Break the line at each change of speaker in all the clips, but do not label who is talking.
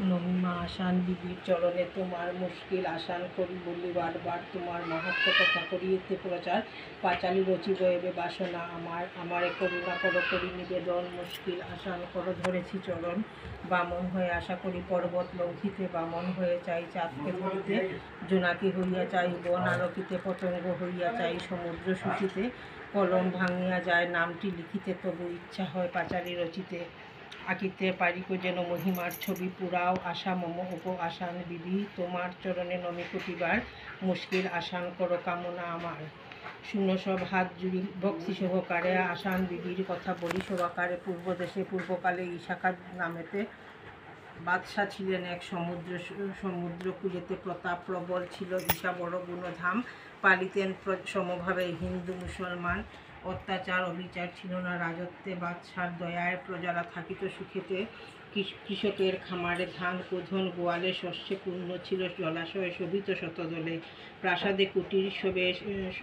নমিমা আসান বিবির চরণে তোমার মুশকিল আসান করি বলি বারবার তোমার মাহাত্ম কথা করিয়েতে প্রচার পাঁচালী রচিব এবে বাসনা আমারে করুণা কর করি নিবেদন মুশকিল আসান কর ধরেছি চরণ বামন হয়ে আশা করি পর্বত লঙ্ঘিতে বামন হয়ে চাই চাঁদকে ধরিতে জোনাকি হইয়া চাই বন আলোকিতে পতঙ্গ হইয়া চাই সমুদ্র শুষিতে কলম ভাঙিয়া যায় নামটি লিখিতে তবু ইচ্ছা হয় পাঁচালী রচিতে আঁকিতে পারিক যেন মহিমার ছবি পুরাও আশা মম উপ আসান বিবি তোমার চরণে নমি কোটিবার মুশকিল আসান করো কামনা আমার শূন্য সব হাত জুড়ি ভক্তি সহকারে আসান বিবির কথা বলি সবাকারে পূর্বদেশে পূর্বকালে ইশাখা নামেতে বাদশাহ ছিলেন এক সমুদ্র কূলেতে প্রতাপ প্রবল ছিল ঈশা বড় গুণধাম পালিতেন সমভাবে হিন্দু মুসলমান অত্যাচার অবিচার ছিল না রাজত্বে বাদশার দয়ায় প্রজারা থাকিত সুখেতে কৃষকের খামারে ধান কোধন গোয়ালে শস্যে পূর্ণ ছিল জলাশয়ে শোভিত শতদলে প্রাসাদে কুটির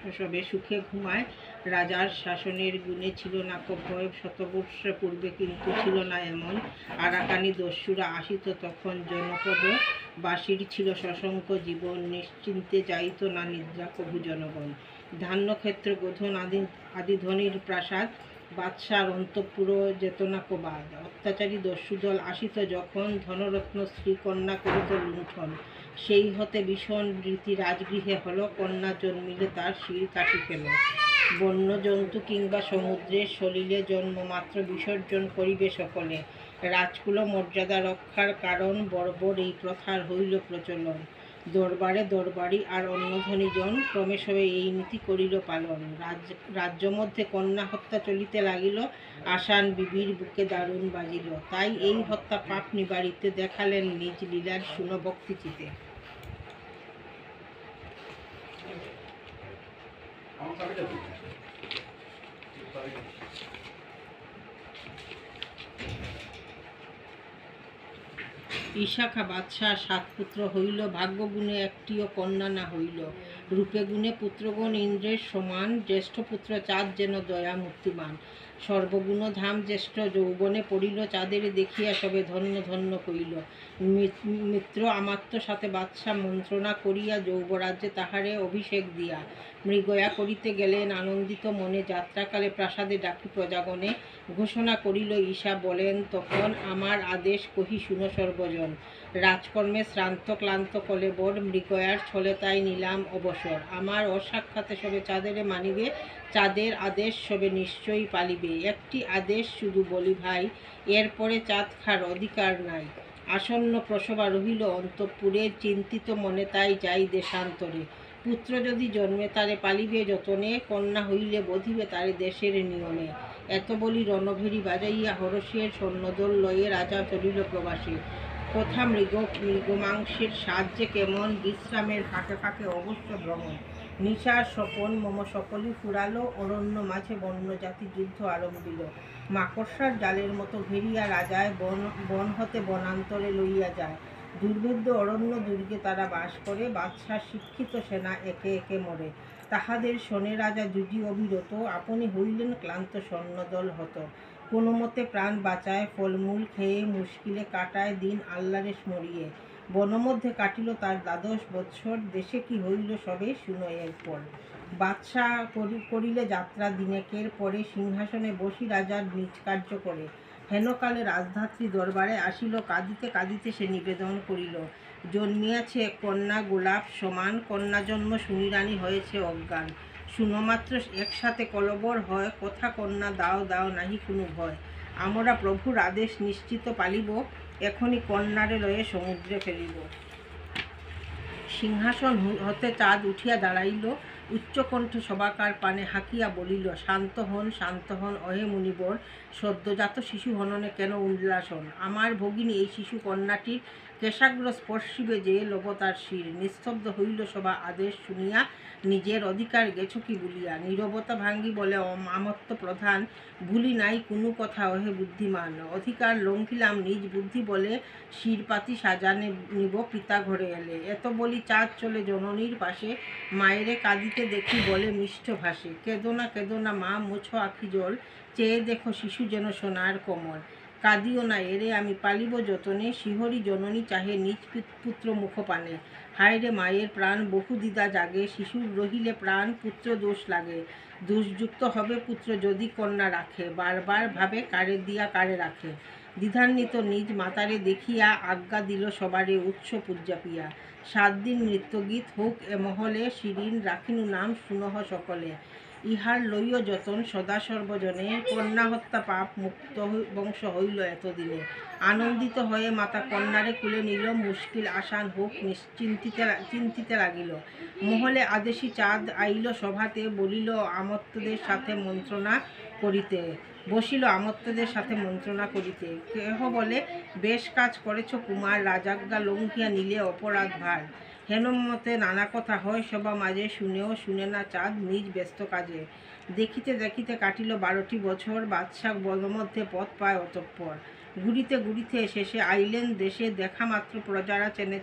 সবে সুখে ঘুমায় রাজার শাসনের গুণে ছিল না ভয় শতবর্ষ পূর্বে কিন্তু ছিল না এমন আরাকানি দস্যুরা আসিত তখন জনপদ বাসীর ছিল সশঙ্ক জীবন নিশ্চিন্তে যাইত না নিদ্রা কভু জনগণ ধান্যক্ষেত্র গোধন আদি ধনির প্রাসাদ বাদশার অন্তঃপুর যেতনা কোবাদ অত্যাচারী দস্যুদল আসিত যখন ধনরত্ন স্ত্রীকন্যা করিত লুণ্ঠন সেই হতে ভীষণ রীতি রাজগৃহে হল কন্যা জন্মিলে তার শির কাটি ফেল বন্য জন্তু কিংবা সমুদ্রের সলিলে জন্মমাত্র বিসর্জন করিবে সকলে রাজকুল মর্যাদা রক্ষার কারণ বর্বর এই প্রথার হইল প্রচলন দরবারি আর অন্য ধনীজন ক্রমে সবে এই নীতি করিল পালন রাজ্য মধ্যে কন্যা হত্যা চলিতে লাগিল আসান বিবির বুকে দারুণ বাজিল তাই এই হত্যা পাপ নিবারিতে দেখালেন নিজ লীলার শুনো ভক্তিচিতে ঈশাখা বাদশাহ 7 পুত্র হইল ভাগ্যগুণে একটিও কন্যা না হইল রূপে গুণে পুত্রগণ ইন্দ্রের সমান জ্যেষ্ঠ পুত্র চাঁদ যেন দয়া মূর্তিমান সর্বগুণ ধাম জ্যেষ্ঠ যৌবনে পড়িল চাঁদের দেখিয়া সবে ধন্য ধন্য কইল মিত্র আমাত্য সাথে বাদশাহ মন্ত্রণা করিয়া যৌবরাজ্যে তাহারে অভিষেক দিয়া মৃগয়া করিতে গেলেন আনন্দিত মনে যাত্রাকালে প্রাসাদে ডাকি প্রজাগণে ঘোষণা করিল ঈশা বলেন তখন আমার আদেশ কহি শুনো সর্বজন রাজকর্মে শ্রান্ত ক্লান্ত কলেবর মৃগয়ার ছলে তাই নিলাম অবসর আমার অসাক্ষাতে সবে চাঁদেরে মানিবে চাঁদের আদেশ সবে নিশ্চয়ই পালিবে একটি আদেশ শুধু বলি ভাই এরপরে চাঁদ খার অধিকার নাই আসন্ন প্রসবা রহিল অন্তঃপুরে চিন্তিত মনে তাই যাই দেশান্তরে পুত্র যদি জন্মে তারে পালিবে যতনে কন্যা হইলে বধিবে তারে দেশের নিয়মে এত বলি রণভেরি বাজাইয়া হরষের সৈন্যদল লয়ে রাজা চলিল প্রবাসে কোথা মৃগমাংসের সাহায্যে কেমন বিশ্রামের ফাঁকে ফাঁকে অবশ্য ভ্রমণ নিশার স্বপন মম সকলই ফুরালো অরণ্য মাঝে বন্য জাতি যুদ্ধ আরম্ভিল মাকড়সার জালের মতো ঘেরিয়া রাজায় বন হতে বনান্তরে লইয়া যায় দুর্ভেদ্য অরণ্য দুর্গে তারা বাস করে বাদশার শিক্ষিত সেনা একে একে মরে তাহাদের শোনে রাজা যুজি অবিরত আপনি হইলেন ক্লান্ত সৈন্যদল হত কোনো মতে প্রাণ বাঁচায় ফলমূল খেয়ে মুশকিলে কাটায় দিন আল্লাহরে স্মরিয়ে বনমধ্যে কাটিল তার 12 বৎসর দেশে কি হইল সবে শুনো এরপর বাদশাহ করিলে যাত্রা দিনেকের পরে সিংহাসনে বসি রাজার নিজ কার্য করে হেনকালে রাজধাত্রী দরবারে আসিল কাঁদিতে কাঁদিতে সে নিবেদন করিল জন্মিয়াছে এক কন্যা গোলাপ সমান কন্যা জন্ম শুনি রানী হয়েছে অজ্ঞান শুনোমাত্র একসাথে কলবর হয় কথা কন্যা দাও দাও নাহি কোনো ভয় আমরা প্রভুর আদেশ নিশ্চিত পালিব এখনই কন্যারে লয়ে সমুদ্রে ফেলিব সিংহাসন হতে চাঁদ উঠিয়া দাঁড়াইল উচ্চকণ্ঠে সবাকার পানে হাঁকিয়া বলিল শান্ত হন অহে মুনিবর সদ্যজাত শিশু হননে কেন উল্লাসন আমার ভগিনী এই শিশু কন্যাটির কেশাগ্র স্পর্শিবে যে লবতার শির নিস্তব্ধ হইল সবা আদেশ শুনিয়া নিজের অধিকার গেছ কি বলিয়া নীরবতা ভাঙ্গি বলে আমত্ত প্রধান ভুলি নাই কোনো কথা ওহে বুদ্ধিমান অধিকার লঙ্ঘিলাম নিজ বুদ্ধি বলে শিরপাতি সাজানে নিব পিতা ঘরে এলে এত বলি চাঁদ চলে জননীর পাশে মায়েরে কাঁদিতে দেখি বলে মিষ্ট ভাষে কেঁদো না মা মুছো আখি জল চেয়ে দেখো শিশু যেন সোনার কোমল কাঁদিও না এরে আমি পালিব যতনে, শিহরি জননী চাহে নিজ পুত্র মুখপানে। হায় রে মায়ের প্রাণ বহু দ্বিধা জাগে, শিশুর রহিলে প্রাণ পুত্র দোষ লাগে। দোষযুক্ত হবে পুত্র যদি কন্যা রাখে, বারবার ভাবে কারে দিয়া কারে রাখে। দ্বিধান্বিত নিজ মাতারে দেখিয়া, আজ্ঞা দিল সবারে উৎস পূজ্যাপিয়া। 7 দিন নৃত্যগীত হোক এ মহলে, শিরিন রাখিনু নাম শুনহ সকলে। ইহার লইও যতন সদা সর্বজনে, কন্যা হত্যা পাপ মুক্ত বংশ হইল এতদিনে। আনন্দিত হয়ে মাতা কন্যারে কুলে নিল, মুশকিল আসান হোক চিন্তিতে লাগিল। মহলে আদেশী চাঁদ আইল সভাতে, বলিল আমত্তদের সাথে মন্ত্রণা করিতে। বসিল আমত্তদের সাথে মন্ত্রণা করিতে। কেহ বলে বেশ কাজ করেছ কুমার, রাজাজ্ঞা লঙ্ঘিয়া নিলে অপরাধ ভার। হেনমতে নানা কথা হয় সভা মাঝে, শুনেও শুনে না চাঁদ নিজ ব্যস্ত কাজে। দেখিতে দেখিতে কাটিল 12টি বছর, বাদশাহ বনমধ্যে পথ পায় অতঃপর। ঘুরিতে ঘুরিতে শেষে আইলেন দেশে, দেখা মাত্র প্রজারা চেনে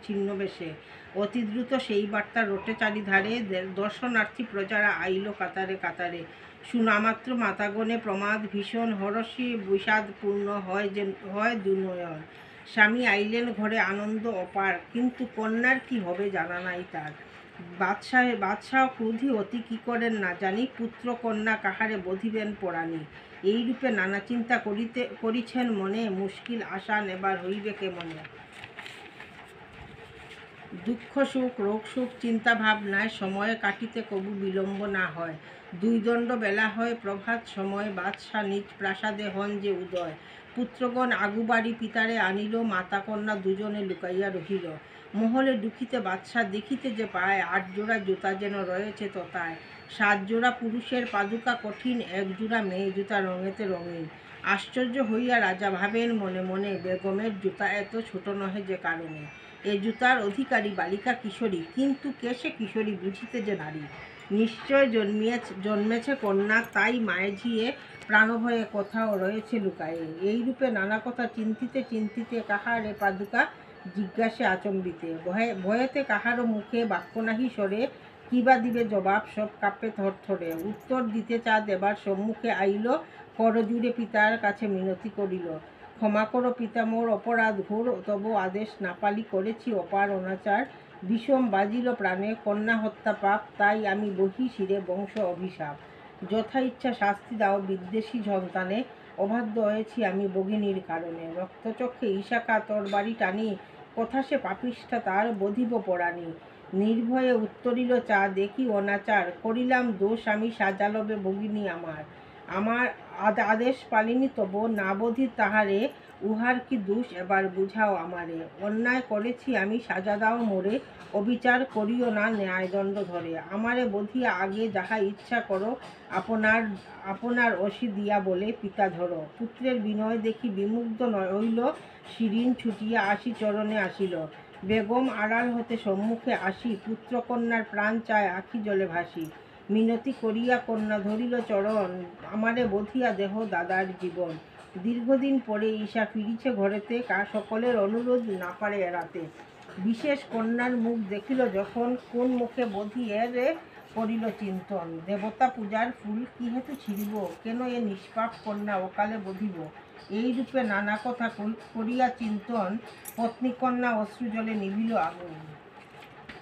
ছিন্ন বেশে। অতি দ্রুত সেই বার্তা রটে চারিধারে, দর্শনার্থী প্রজারা আইল কাতারে কাতারে। শুনামাত্র মাতাগণে প্রমাদ ভীষণ, হরষে বিষাদপূর্ণ হয় দুনয়ন। স্বামী আইলেন ঘরে আনন্দ অপার, কিন্তু কন্যার কি হবে জানা নাই তার। বাদশাহ ক্রোধী অতি কি করেন না জানি, পুত্র কন্যা কাহারে বধিবেন পরাণী। এইরূপে নানা চিন্তা করিছেন মনে, মুশকিল আসান এবার হইবে কেমনে। দুঃখ সুখ রোগ সুখ চিন্তা ভাবনায়, সময়ে কাটিতে কবু বিলম্ব না হয়। 2 দণ্ড বেলা হয় প্রভাত সময়, বাদশাহ নিজ প্রাসাদে হন যে উদয়। পুত্রগণ আগুবাড়ি পিতারে আনিল, মাতা কন্যা দুজনে লুকাইয়া রহিল। মহলে ঢুকিতে বাদশাহ দেখিতে যে পায়, 8 জোড়া জুতা যেন রয়েছে তথায়। 7 জোড়া পুরুষের পাদুকা কঠিন, 1 জোড়া মেয়ে জুতা রঙেতে রঙিন। আশ্চর্য হইয়া রাজা ভাবেন মনে মনে, বেগমের জুতা এত ছোট নহে যে কারণে। এ জুতার অধিকারী বালিকা কিশোরী, কিন্তু কে সে কিশোরী বুঝিতে যে নারী। নিশ্চয় জন্মেছে কন্যা, তাই মায়ে ঝিয়ে প্রাণভয়ে কোথাও রয়েছে লুকায়ে। এইরূপে নানা কথা চিন্তিতে চিন্তিতে, কাহার এ পাদুকা জিজ্ঞাসে আচম্বিতে। ভয়েতে কাহারও মুখে বাক্য নাহি সরে, কিবা দিবে জবাব সব কাঁপে থরথরে। উত্তর দিতে চাঁদ এবার সম্মুখে আইল, করজুড়ে পিতার কাছে মিনতি করিল। ক্ষমা করো পিতা মোর অপরাধ ঘোর, তব আদেশ না পালি করেছি অপার অনাচার। বিষম বাজিল প্রাণে কন্যা হত্যা পাপ, তাই আমি বহি শিরে বংশ অভিশাপ। যথা ইচ্ছা শাস্তি দাও বিদ্বেষী সন্তানে, অবাধ্য হয়েছি আমি ভগিনীর কারণে। রক্তচক্ষে ইশাকা তরবারি টানি, কথা সে পাপিষ্ঠা তার বধিব পরাণী। নির্ভয়ে উত্তরিল চাঁদ দেখি অনাচার, করিলাম দোষ আমি সাজালবে ভগিনী আমার। আমার আদেশ পালিনি তব না বধি তাহারে, উহার কি দোষ এবার বুঝাও আমারে। অন্যায় করেছি আমি সাজা দাও মোরে, অবিচার করিও না ন্যায়দণ্ড ধরে। আমারে বধিয়া আগে যাহা ইচ্ছা করো, আপনার অসি দিয়া বলে পিতা ধরো। পুত্রের বিনয় দেখি বিমুগ্ধ হইল, শিরিন ছুটিয়া আসি চরণে আসিল। বেগম আড়াল হতে সম্মুখে আসি, পুত্রকন্যার প্রাণ চায় আখি জলে ভাসি। মিনতি করিয়া কন্যা ধরিল চরণ, আমারে বধিয়া দেহ দাদার জীবন। দীর্ঘদিন পরে ঈশা ফিরিছে ঘরেতে, সকলের অনুরোধ না পারে এড়াতে। বিশেষ কন্যার মুখ দেখিল যখন, কোন মুখে বধি এরে করিল চিন্তন। দেবতা পূজার ফুল কি হেতু ছিঁড়িব, কেন এ নিষ্পাপ কন্যা অকালে বধিব। এইরূপে নানা কথা করিয়া চিন্তন, পত্নী কন্যা অশ্রুজলে নিভিল আগুন।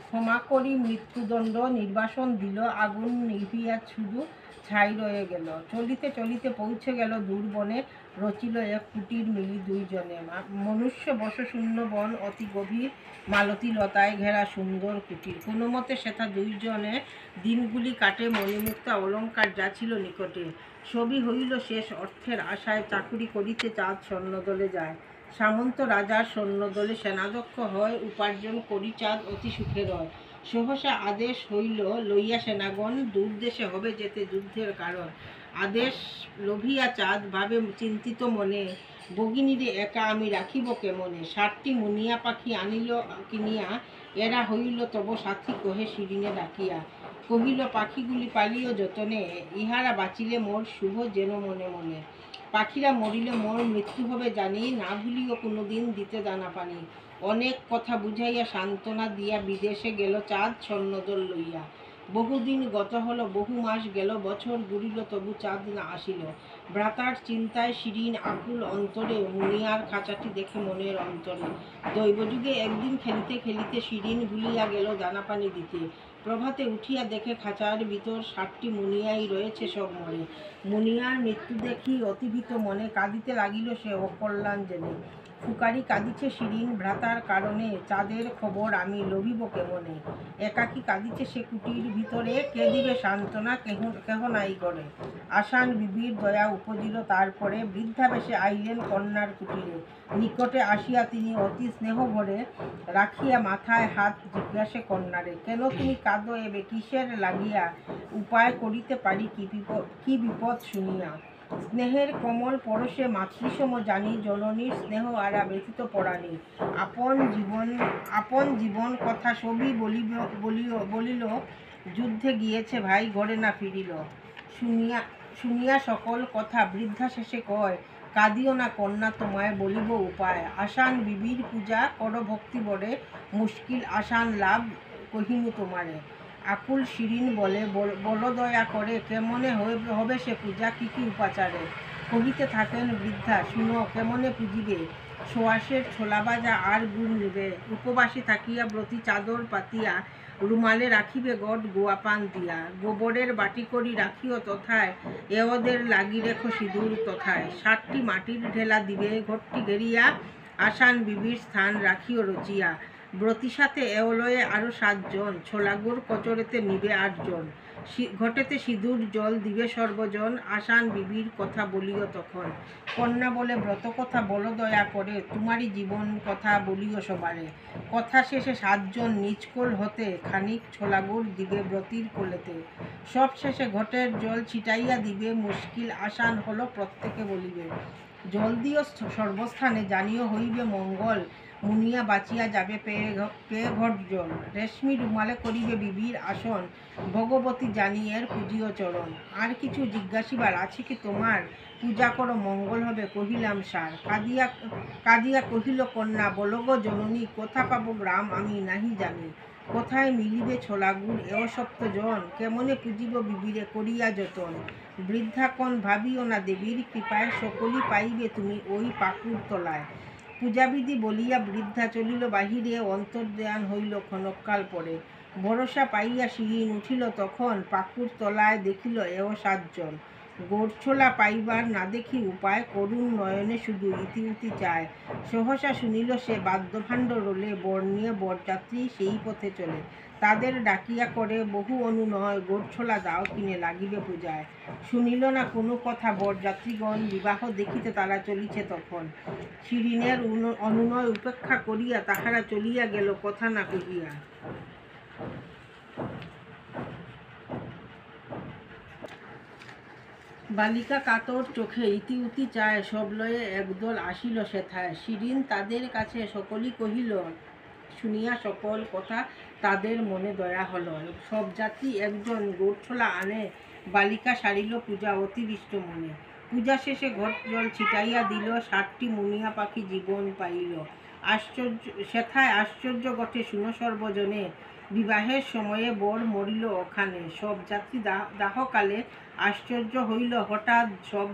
ক্ষমা করি মৃত্যুদণ্ড নির্বাসন দিল, আগুন নিভিয়া শুধু ছাই রয়ে গেল। চলিতে চলিতে পৌঁছে গেল দূর বনে, রচিল এক কুটির মিলি 2 জনে। মনুষ্য বসশূন্য বন অতি গভীর, মালতী লতায় ঘেরা সুন্দর কুটির। কোনো মতে সেথা 2 জনে দিনগুলি কাটে, মণিমুক্তা অলঙ্কার যা ছিল নিকটে। সবই হইল শেষ অর্থের আশায়, চাকুরি করিতে চাঁদ সৈন্যদলে যায়। সামন্ত রাজার সৈন্যদলে সেনাধ্যক্ষ হয়, উপার্জন করি চাঁদ অতি সুখে রয়। সহসা আদেশ হইল লইয়া সেনাগণ, দূরদেশে হবে যেতে যুদ্ধের কারণ। আদেশ লোভিয়া চাঁদ ভাবে চিন্তিত মনে, ভগিনীরে একা আমি রাখিব কেমনে। 7টি মুনিয়া পাখি আনিল কিনিয়া, এরা হইল তব সাথী কহে শিরিনে ডাকিয়া। কহিল পাখিগুলি পালিও যতনে, ইহারা বাঁচিলে মোর শুভ যেন মনে মনে। পাখিরা মরিলে মোর মৃত্যু হবে জানি, না ভুলিও কোনোদিন দিতে দানা পানি। অনেক কথা বুঝাইয়া সান্ত্বনা দিয়া, বিদেশে গেল চাঁদ সৈন্যদল লইয়া। বহুদিন গত হল বহু মাস গেল বছর, ঘুরিল তবু চাঁদ না আসিল। ভ্রাতার চিন্তায় শিরিন আকুল অন্তরে, মুনিয়ার খাঁচাটি দেখে মনের অন্তরে। দৈবযুগে একদিন খেলিতে খেলিতে শিরিন ভুলিয়া গেল দানা পানি দিতে। প্রভাতে উঠিয়া দেখে খাঁচার ভিতর 7টি মুনিয়াই রয়েছে সব মরে। মুনিয়ার মৃত্যু দেখি অতিভীত মনে, কাঁদিতে লাগিল সে অকল্যাণ জেনে। ফুকারি কাঁদিছে শিরিন ভ্রাতার কারণে, চাঁদের খবর আমি লভিব কেমনে। একাকী কাঁদিছে সে কুটির ভিতরে, কে দিবে সান্ত্বনা কেহ নাই ঘরে। আসান বিবির দয়া উপজিল তারপরে, বৃদ্ধাবেশে আইলেন কন্যার কুটিরে। নিকটে আসিয়া তিনি অতি স্নেহ ভরে, রাখিয়া মাথায় হাত জিজ্ঞাসে কন্যারে, কেন তুমি কাঁদো এবে কিসের লাগিয়া, উপায় করিতে পারি কি বিপদ শুনিয়া। স্নেহের কমল পরশে মাতৃসম জানি, জননীর স্নেহ আরা ব্যথিত পরাণী। আপন জীবন কথা সবই বলিল, যুদ্ধে গিয়েছে ভাই ঘরে না ফিরিল। শুনিয়া সকল কথা বৃদ্ধা শেষে কয়, কাঁদিও না কন্যা তোমায় বলিব উপায়। আসান বিবির পূজা কর ভক্তি বরে, মুশকিল আসান লাভ কহিনু তোমারে। আকুল শিরিন বলে, বল দয়া করে কেমনে হবে সে পূজা, কি কি উপাচারে। কহিতে থাকেন বৃদ্ধা, শুনো কেমনে পুজিবে। সোয়াশের ছোলা ভাজা আর গুড় নিবে, উপবাসী থাকিয়া ব্রতী চাদর পাতিয়া, রুমালে রাখিবে গট গোয়া পান দিয়া। গোবরের বাটি করি রাখিও তথায়, এওদের লাগি রেখো সিঁদুর তথায়। 7টি মাটির ঢেলা দিবে ঘরটি ঘেরিয়া, আসান বিবির স্থান রাখিও রচিয়া। ব্রতী সাথে এওলয়ে আরো 7 জন, ছোলা গুড় কচরেতে নিবে 8 জন। ঘটেতে সিঁদুর জল দিবে সর্বজন, আসান বিবির কথা বলিও তখন। কন্যা বলে, ব্রত কথা বলো দয়া করে, তোমারই জীবন কথা বলিও সবারে। কথা শেষে 7 জন নিচকোল হতে, খানিক ছোলা গুড় দিবে ব্রতীর কোলেতে। সব শেষে ঘটের জল ছিটাইয়া দিবে, মুশকিল আসান হলো প্রত্যেকে বলিবে। জল দিও সর্বস্থানে জানিও হইবে মঙ্গল, মুনিয়া বাঁচিয়া যাবে পেয়ে ঘট জল। রেশমি রুমালে করিবে বিবির আসন, ভগবতী জানিয়ের পূজিও চরণ। আর কিছু জিজ্ঞাসিবার আছে কি তোমার, পূজা করো মঙ্গল হবে কহিলাম সার। কাঁদিয়া কহিল কন্যা, বলো গো জননী, কোথা পাবো গ্রাম আমি নাহি জানি। কোথায় মিলিবে ছোলা গুড় এও 7 জন, কেমনে পুজিব বিবিরে করিয়া যতন। বৃদ্ধা কন ভাবিও না দেবীর কৃপায়, সকলই পাইবে তুমি ওই পাকুর তলায়। পূজাবিধি বলিয়া বৃদ্ধা চলিল বাহিরে, অন্তর্ধ্যান হইল ক্ষণকাল পরে। ভরসা পাইয়া শিরিন উঠিল তখন, পাকুর তলায় দেখিল এও 7 জন। গোড়ছোলা পাইবার না দেখি উপায়, করুণ নয়নে শুধু ইতিউতি চায়। সহসা শুনিল সে বাদ্যভাণ্ড রোলে, বর নিয়ে বরযাত্রী সেই পথে চলে। তাদের ডাকিয়া করে বহু অনুনয়, গোড়ছোলা দাও কিনে লাগিবে পূজায়। শুনিল না কোনো কথা বরযাত্রীগণ, বিবাহ দেখিতে তারা চলিছে তখন। শিরিনের অনুনয় উপেক্ষা করিয়া তাহারা চলিয়া গেল কথা না কহিয়া। বালিকা কাতর চোখে ইতিউতি চায়, সব লয়ে একদল আসিল সেথায়। শিরিন তাদের কাছে সকলই কহিল, শুনিয়া সকল কথা তাদের মনে দয়া হল। সব যাত্রী একজন গোড়ছোলা আনে, বালিকা সারিল পূজা অতিরিষ্ট মনে। পূজা শেষে ঘট জল ছিটাইয়া দিল, 7টি মুনিয়া পাখি জীবন পাইল। সেথায় আশ্চর্য ঘটে শুনো সর্বজনে, বিবাহের সময়ে বর মরিল ওখানে। সব যাত্রী দাহকালে আশ্চর্য হইল, হঠাৎ সব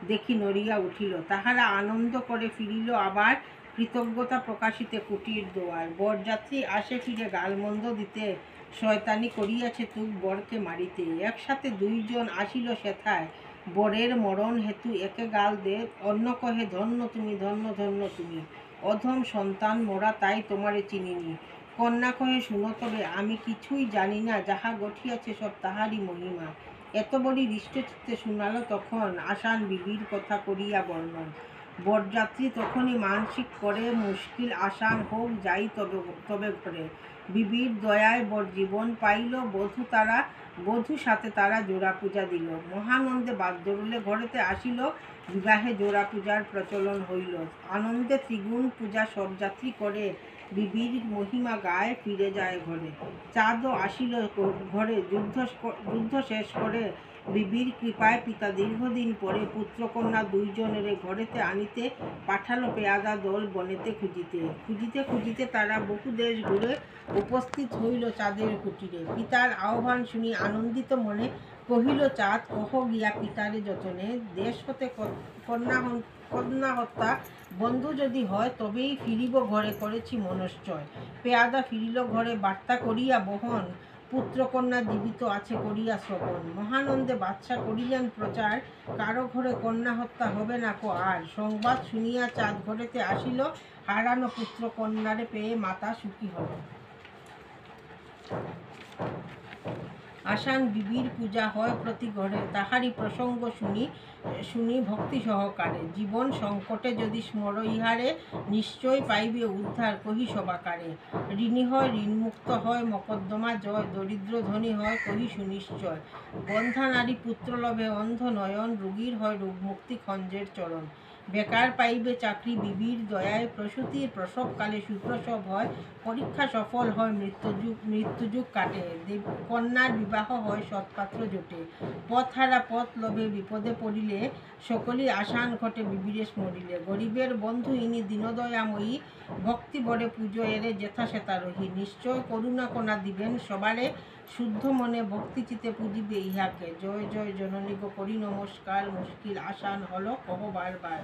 দেখি নড়িয়া উঠিল। তাহারা আনন্দ করে ফিরিল আবার, কৃতজ্ঞতা প্রকাশিতে কুটির দোয়ার। বরযাত্রী আসে ফিরে গালমন্দ দিতে, শয়তানি করিয়াছে তুক বরকে মারিতে। একসাথে 2 জন আসিল সেথায়, বরের মরণ হেতু একে গাল দে, অন্য কহে ধন্য তুমি ধন্য ধন্য তুমি, অধম সন্তান মোরা তাই তোমারে চিনিনি। কন্যা কহে, শুনো তবে আমি কিছুই জানি না, যাহা ঘটিয়াছে সব তাহারই মহিমা। এত বড়ি হৃষ্টচিত্তে শুনাল তখন, আসান বিবির কথা করিয়া বর্ণন। বরযাত্রী তখনই মানসিক করে, মুশকিল আসান হোক যাই তবে ঘরে। বিবির দয়ায় বর জীবন পাইল, বধূ সাথে তারা জোড়া পূজা দিল। মহানন্দে বাদ্যরোলে ঘরেতে আসিল, বিবাহে জোড়া পূজার প্রচলন হইল। আনন্দে ত্রিগুণ পূজা সব যাত্রী করে, বিবির মহিমা গায়ে ফিরে যায় ঘরে। চাঁদও আসিল ঘরে, যুদ্ধ শেষ করে বিবির কৃপায় পিতা দীর্ঘদিন পরে পুত্রকন্যা দুইজনের ঘরেতে আনিতে পাঠালো পেয়াদা দল বনেতে খুঁজিতে। খুঁজিতে খুঁজিতে তারা বহু দেশ ঘুরে উপস্থিত হইল চাঁদের কুটিরে। পিতার আহ্বান শুনি আনন্দিত মনে কহিল চাঁদ, কহ গিয়া পিতারে যতনে, দেশ হতে কন্যা হত্যা বন্ধু যদি হয়, তবেই ফিরিব ঘরে, করেছি মনশ্চয়। পেয়াদা ফিরিল ঘরে বার্তা করিয়া বহন, পুত্রকন্যা জীবিত আছে করিয়া শ্রবণ। মহানন্দে বাদশা করিলেন প্রচার, কারো ঘরে কন্যা হত্যা হবে না কো আর। সংবাদ শুনিয়া চাঁদ ঘরেতে আসিল, হারানো পুত্রকন্যারে পেয়ে মাতা সুখী হল। আসান বিবির পূজা হয় প্রতি ঘরে, তাহারি প্রসঙ্গ শুনি ভক্তি সহকারে। জীবন সংকটে যদি স্মর ইহারে, নিশ্চয় পাইবে উদ্ধার কহি সবাকারে। ঋণী হয় ঋণমুক্ত হয় মকদ্দমা জয়, দরিদ্র ধনী হয় কহি সুনিশ্চয়। বন্ধা নারী পুত্র লভে অন্ধ নয়ন, রোগীর হয় রোগমুক্তি খঞ্জের চরণ। বেকার পাইবে চাকরি বিবির দয়ায়, প্রসূতির প্রসবকালে সুপ্রসব হয়, পরীক্ষা সফল হয় মৃত্যুযুগ কাটে। কন্যার বিবাহ হয় সৎপাত্র জোটে, পথ হারা পথ লভে বিপদে পড়িলে, সকলই আসান ঘটে বিবিরে স্মরিলে। গরিবের বন্ধু ইনি দীনদয়াময়ী, ভক্তি বড়ে পুজো এরে যেথা সেথা রহি। নিশ্চয় করুণা কোনা দিবেন সবারে, শুদ্ধ মনে ভক্তি চিতে পুজিবে ইহাকে। জয় জয় জননী গো করি নমস্কার, মুশকিল আসান হলো কহ বারবার।